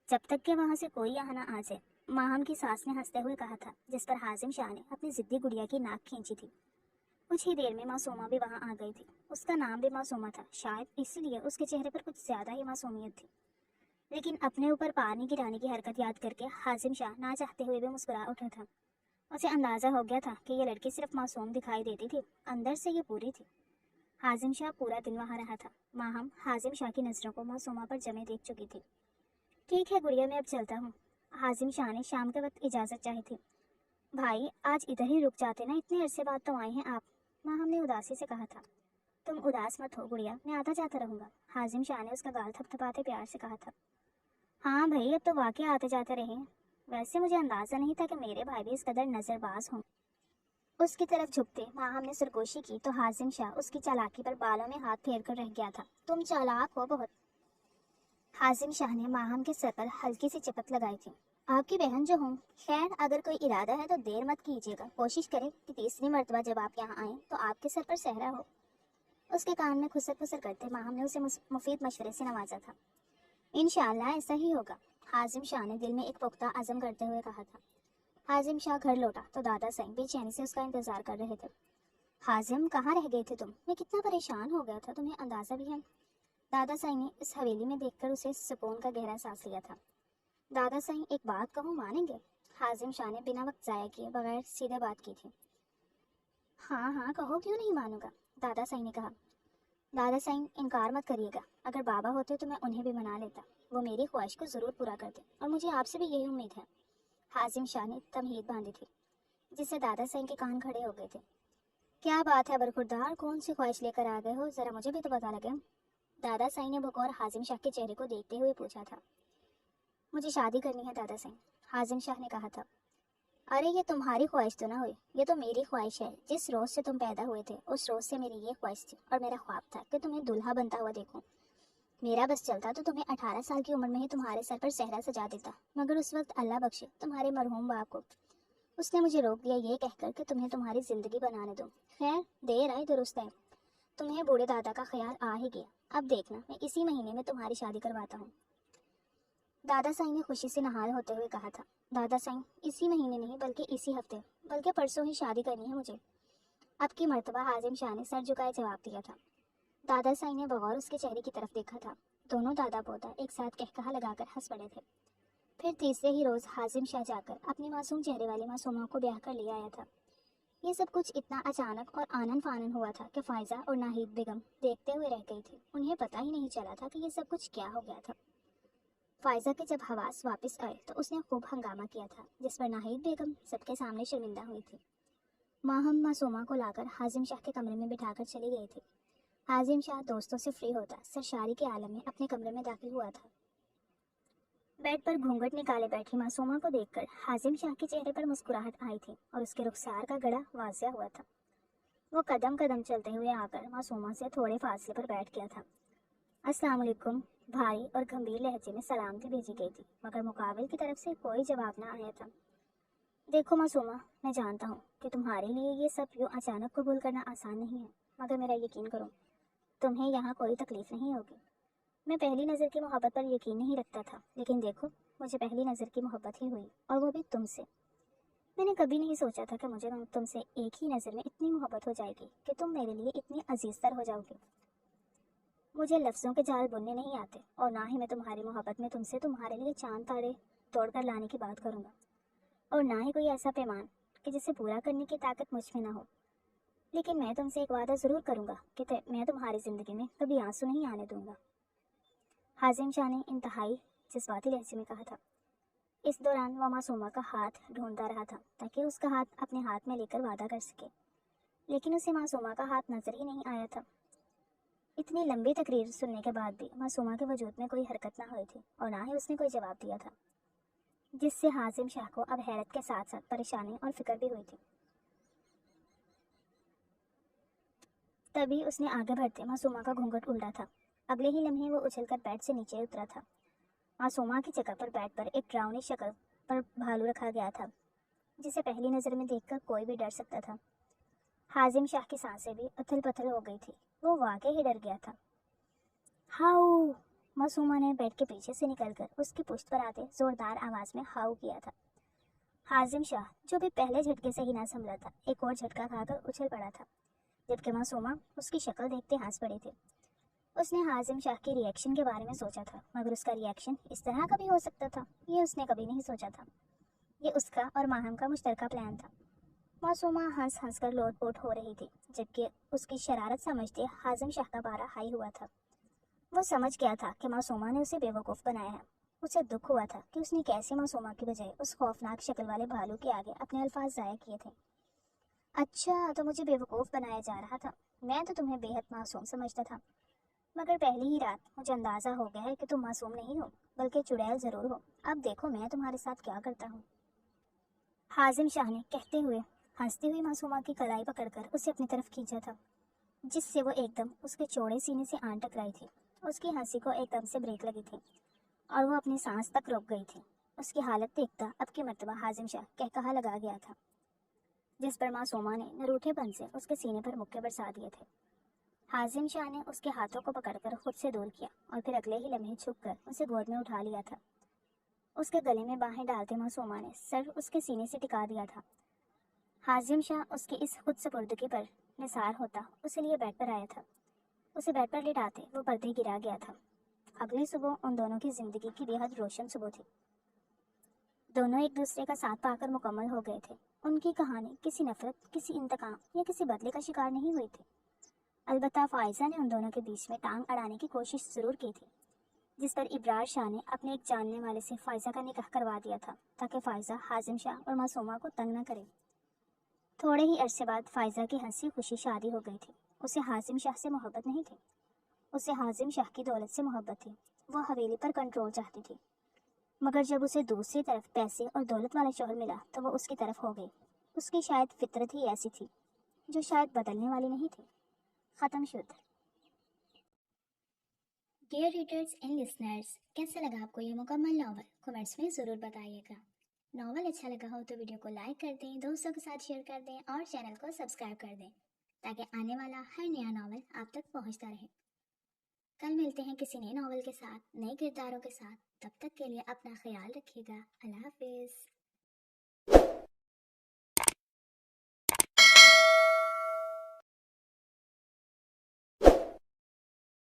जब तक कि वहाँ से कोई यहाँ ना आ जाए। माहम की सास ने हंसते हुए कहा था, जिस पर हाजिम शाह ने अपनी जिद्दी गुड़िया की नाक खींची थी। कुछ ही देर में मासूमा भी वहाँ आ गई थी। उसका नाम भी मासूमा था, शायद इसीलिए उसके चेहरे पर कुछ ज़्यादा ही मासूमियत थी। लेकिन अपने ऊपर पानी गिराने की हरकत याद करके हाजिम शाह ना चाहते हुए भी मुस्कुरा उठा था। उसे अंदाज़ा हो गया था कि ये लड़की सिर्फ मासूम दिखाई देती थी, अंदर से ये पूरी थी। हाजिम शाह पूरा दिन वहाँ रहा था। माहम हाजिम शाह की नज़रों को मासूमा पर जमे देख चुकी थी। ठीक है गुड़िया, मैं अब चलता हूँ। हाजिम शाह ने शाम के वक्त इजाज़त चाही थी। भाई, आज इधर ही रुक जाते ना, इतने अरसे बाद तो आए हैं आप, माहम ने उदासी से कहा था। तुम उदास मत हो गुड़िया, मैं आता जाता रहूँगा, हाजिम शाह ने उसका गाल थपथपाते प्यार से कहा था। हाँ भाई, अब तो वाकई आते जाते रहे। वैसे मुझे अंदाज़ा नहीं था कि मेरे भाई भी इस कदर नज़रबाज हों। उसकी तरफ झुकते माहम ने सरगोशी की तो हाजिम शाह उसकी चालाकी पर बालों में हाथ फेर कर रह गया था। तुम चालाक हो बहुत। हाजिम शाह ने माहम के सर पर हल्की सी चपत लगाई थी। आपकी बहन जो हूँ। खैर, अगर कोई इरादा है तो देर मत कीजिएगा। कोशिश करें कि तीसरी मर्तबा जब आप यहाँ आएँ तो आपके सर पर सहरा हो। उसके कान में खुसर खुसर करते माहम ने उसे मुफीद मशवरे से नवाजा था। इंशाअल्लाह ऐसा ही होगा, हाजिम शाह ने दिल में एक पुख्ता अज़म करते हुए कहा था। हाजिम शाह घर लौटा तो दादा साईं बेचैनी से उसका इंतजार कर रहे थे। हाजिम, कहाँ रह गए थे तुम? मैं कितना परेशान हो गया था, तुम्हें अंदाजा भी है? दादा साईं ने इस हवेली में देखकर उसे सुकून का गहरा सांस लिया था। दादा साईं, एक बात कहूँ, मानेंगे? हाजिम शाह ने बिना वक्त ज़ाया किए बगैर सीधे बात की थी। हाँ हाँ कहो, क्यों नहीं मानूंगा, दादा साईं ने कहा। दादा साईं, इनकार मत करिएगा, अगर बाबा होते तो मैं उन्हें भी मना लेता, वो मेरी ख्वाहिश को ज़रूर पूरा करते, और मुझे आपसे भी यही उम्मीद है। हाजिम शाह ने तमहीद बांधी थी, जिससे दादा साईं के कान खड़े हो गए थे। क्या बात है बरखुरदार, कौन सी ख्वाहिश लेकर आ गए हो, ज़रा मुझे भी तो पता लगे। दादा साईं ने बकौर हाजिम शाह के चेहरे को देखते हुए पूछा था। मुझे शादी करनी है दादा साईं, हाजिम शाह ने कहा था। अरे ये तुम्हारी ख्वाहिश तो ना हुई, ये तो मेरी ख्वाहिश है। जिस रोज़ से तुम पैदा हुए थे उस रोज़ से मेरी ये ख्वाहिश थी, और मेरा ख्वाब था कि तुम्हें दुल्हा बनता हुआ देखूं। मेरा बस चलता तो तुम्हें 18 साल की उम्र में ही तुम्हारे सर पर सहरा सजा देता, मगर उस वक्त अल्लाह बख्शे तुम्हारे मरहूम बाप को, उसने मुझे रोक दिया ये कहकर कि तुम्हें तुम्हारी ज़िंदगी बनाने दो। खैर, देर आई दुरुस्त है, तुम्हें बूढ़े दादा का ख्याल आ ही गया। अब देखना, मैं इसी महीने में तुम्हारी शादी करवाता हूँ, दादा साईं ने खुशी से नहाल होते हुए कहा था। दादा साईं, इसी महीने नहीं बल्कि इसी हफ्ते, बल्कि परसों ही शादी करनी है मुझे, अब की मर्तबा हाजिम शाह ने सर झुकाए जवाब दिया था। दादा साईं ने बगौर उसके चेहरे की तरफ देखा था। दोनों दादा पोता एक साथ कहकहा लगाकर हंस पड़े थे। फिर तीसरे ही रोज़ हाजिम शाह जाकर अपनी मासूम चेहरे वाली मासूमा को ब्याह कर ले आया था। ये सब कुछ इतना अचानक और आनन फानन हुआ था कि फायजा और नाहिद बेगम देखते हुए रह गई थी। उन्हें पता ही नहीं चला था कि ये सब कुछ क्या हो गया था। फायजा के जब हवास वापस आए तो उसने खूब हंगामा किया था, जिस पर नाहिद बेगम सबके सामने शर्मिंदा हुई थी। माहम मासूमा को लाकर हाजिम शाह के कमरे में बिठाकर चली गई थी। हाजिम शाह दोस्तों से फ्री होता सरशारी के आलम में अपने कमरे में दाखिल हुआ था। बेड पर घूंघट निकाले बैठी मासूमा को देखकर हाजिम शाह के चेहरे पर मुस्कुराहट आई थी और उसके रुखसार का गड़ा वाजिया हुआ था। वो कदम कदम चलते हुए आकर मासूमा से थोड़े फासले पर बैठ गया था। अस्सलाम वालेकुम, भारी और गंभीर लहजे में सलामती भेजी गई थी, मगर मुकाबिल की तरफ से कोई जवाब न आया था। देखो मासूमा, मैं जानता हूँ कि तुम्हारे लिए ये सब यूँ अचानक कबूल करना आसान नहीं है, मगर मेरा यकीन करो, तुम्हें यहाँ कोई तकलीफ नहीं होगी। मैं पहली नज़र की मोहब्बत पर यकीन नहीं रखता था, लेकिन देखो, मुझे पहली नज़र की मोहब्बत ही हुई, और वो भी तुमसे। मैंने कभी नहीं सोचा था कि मुझे तुमसे एक ही नज़र में इतनी मोहब्बत हो जाएगी कि तुम मेरे लिए इतनी अजीज तर हो जाओगी। मुझे लफ्ज़ों के जाल बुनने नहीं आते, और ना ही मैं तुम्हारी मोहब्बत में तुमसे तुम्हारे लिए चांद तारे तोड़कर लाने की बात करूँगा, और ना ही कोई ऐसा पैमान कि जिसे पूरा करने की ताकत मुझ में ना हो। लेकिन मैं तुमसे एक वादा ज़रूर करूँगा कि मैं तुम्हारी ज़िंदगी में कभी आंसू नहीं आने दूँगा, हाजिम शाह ने इंतहाई जज्बाती लहजे में कहा था। इस दौरान वह मासूमा का हाथ ढूंढता रहा था ताकि उसका हाथ अपने हाथ में लेकर वादा कर सके, लेकिन उसे मासूमा का हाथ नजर ही नहीं आया था। इतनी लंबी तकरीर सुनने के बाद भी मासूमा के वजूद में कोई हरकत ना हुई थी, और ना ही उसने कोई जवाब दिया था, जिससे हाजिम शाह को अब हैरत के साथ साथ परेशानी और फिक्र भी हुई थी। तभी उसने आगे बढ़ते मासूमा का घूंघट उल्टा था। अगले ही लम्हे वो उछलकर बेड से नीचे उतरा था। मासूमा की जगह पर बेड पर एक डरावनी शक्ल पर भालू रखा गया था, जिसे पहली नज़र में देखकर कोई भी डर सकता था। हाजिम शाह की सांसें भी उथल पुथल हो गई थी, वो वाकई ही डर गया था। हाउ, मासूमा ने बेड के पीछे से निकलकर उसकी पुश्त पर आते जोरदार आवाज में हाउ किया था। हाजिम शाह, जो भी पहले झटके से ही ना संभला था, एक और झटका खाकर उछल पड़ा था, जबकि मासूमा उसकी शक्ल देखते हंस पड़ी थी। उसने हाजिम शाह के रिएक्शन के बारे में सोचा था, मगर उसका रिएक्शन इस तरह का भी हो सकता था, ये उसने कभी नहीं सोचा था। ये उसका और माहम का मुश्तरका प्लान था। मासूमा हंस हंस कर लोटपोट हो रही थी, जबकि उसकी शरारत समझते हाजिम शाह का पारा हाई हुआ था। वो समझ गया था कि मासूमा ने उसे बेवकूफ़ बनाया है। उसे दुख हुआ था कि उसने कैसे मासूमा की बजाय उस खौफनाक शक्ल वाले भालू के आगे अपने अल्फाज ज़ाया किए थे। अच्छा, तो मुझे बेवकूफ़ बनाया जा रहा था, मैं तो तुम्हें बेहद मासूम समझता था, मगर पहली ही रात मुझे अंदाज़ा हो गया है कि तुम मासूम नहीं हो, बल्कि चुड़ैल ज़रूर हो। अब देखो मैं तुम्हारे साथ क्या करता हूँ, हाजिम शाह ने कहते हुए हंसती हुई मासूमा की कलाई पकड़कर उसे अपनी तरफ खींचा था, जिससे वो एकदम उसके चौड़े सीने से आन टकराई थी। उसकी हंसी को एकदम से ब्रेक लगी थी। اور وہ اپنی سانس تک روک گئی تھی۔ اس کی حالت دیکھتا اب کی مرتبہ حازم شاہ کہا لگا گیا تھا، جس پر معصومہ نے نروٹھے پن سے اس کے سینے پر مکے برسا دیے تھے۔ حازم شاہ نے اس کے ہاتھوں کو پکڑ کر خود سے دور کیا اور پھر اگلے ہی لمحے چھپ کر اسے گود میں اٹھا لیا تھا۔ اس کے گلے میں باہیں ڈالتے معصومہ نے سر اس کے سینے سے ٹکا دیا تھا۔ حازم شاہ اس کی اس خود سپردگی پر نثار ہوتا اسے لیے بیڈ پر آیا تھا۔ اسے بیڈ پر لٹاتے وہ پردے گرا گیا تھا۔ اگلی صبح ان دونوں کی زندگی کی بے حد روشن صبح تھی۔ دونوں ایک دوسرے کا ساتھ پا کر مکمل ہو گئے تھے۔ ان کی کہانی کسی نفرت، کسی انتقام یا کسی بدلے کا شکار نہیں ہوئی تھی۔ البتہ فائزہ نے ان دونوں کے بیچ میں ٹانگ اڑانے کی کوشش ضرور کی تھی، جس پر ابرار شاہ نے اپنے ایک جاننے والے سے فائزہ کا نکاح کروا دیا تھا تاکہ فائزہ حازم شاہ اور معصومہ کو تنگ نہ کرے۔ تھوڑے ہی عرصے بعد فائزہ کی ہنسی خوشی شادی ہو گئی تھی۔ اسے حازم شاہ سے محبت نہیں تھی، اسے حازم شاہ کی دولت سے محبت تھی۔ وہ حویلی پر کنٹرول چاہتی تھی، مگر جب اسے دوسری طرف پیسے اور دولت والا شوہر ملا تو وہ اس کی طرف ہو گئی۔ اس کی شاید فطرت ہی ایسی تھی جو شاید بدلنے والی نہیں تھی۔ ختم شد۔ ڈیئر ریڈرز اینڈ لسنرز، کیسا لگا آپ کو یہ مکمل ناول؟ کمنٹس میں ضرور بتائیے گا۔ ناول اچھا لگا ہو تو ویڈیو کو لائک کر دیں، دوستوں کے ساتھ شیئر کر دیں اور چینل کو سبسکرائب کر دیں تاکہ آنے والا ہر نیا ناول آپ تک پہنچتا رہے۔ کل ملتے ہیں کسی نئے ناول کے ساتھ، نئے کرداروں کے ساتھ۔ تب تک کے لیے اپنا خیال رکھیے گا۔ اللہ حافظ۔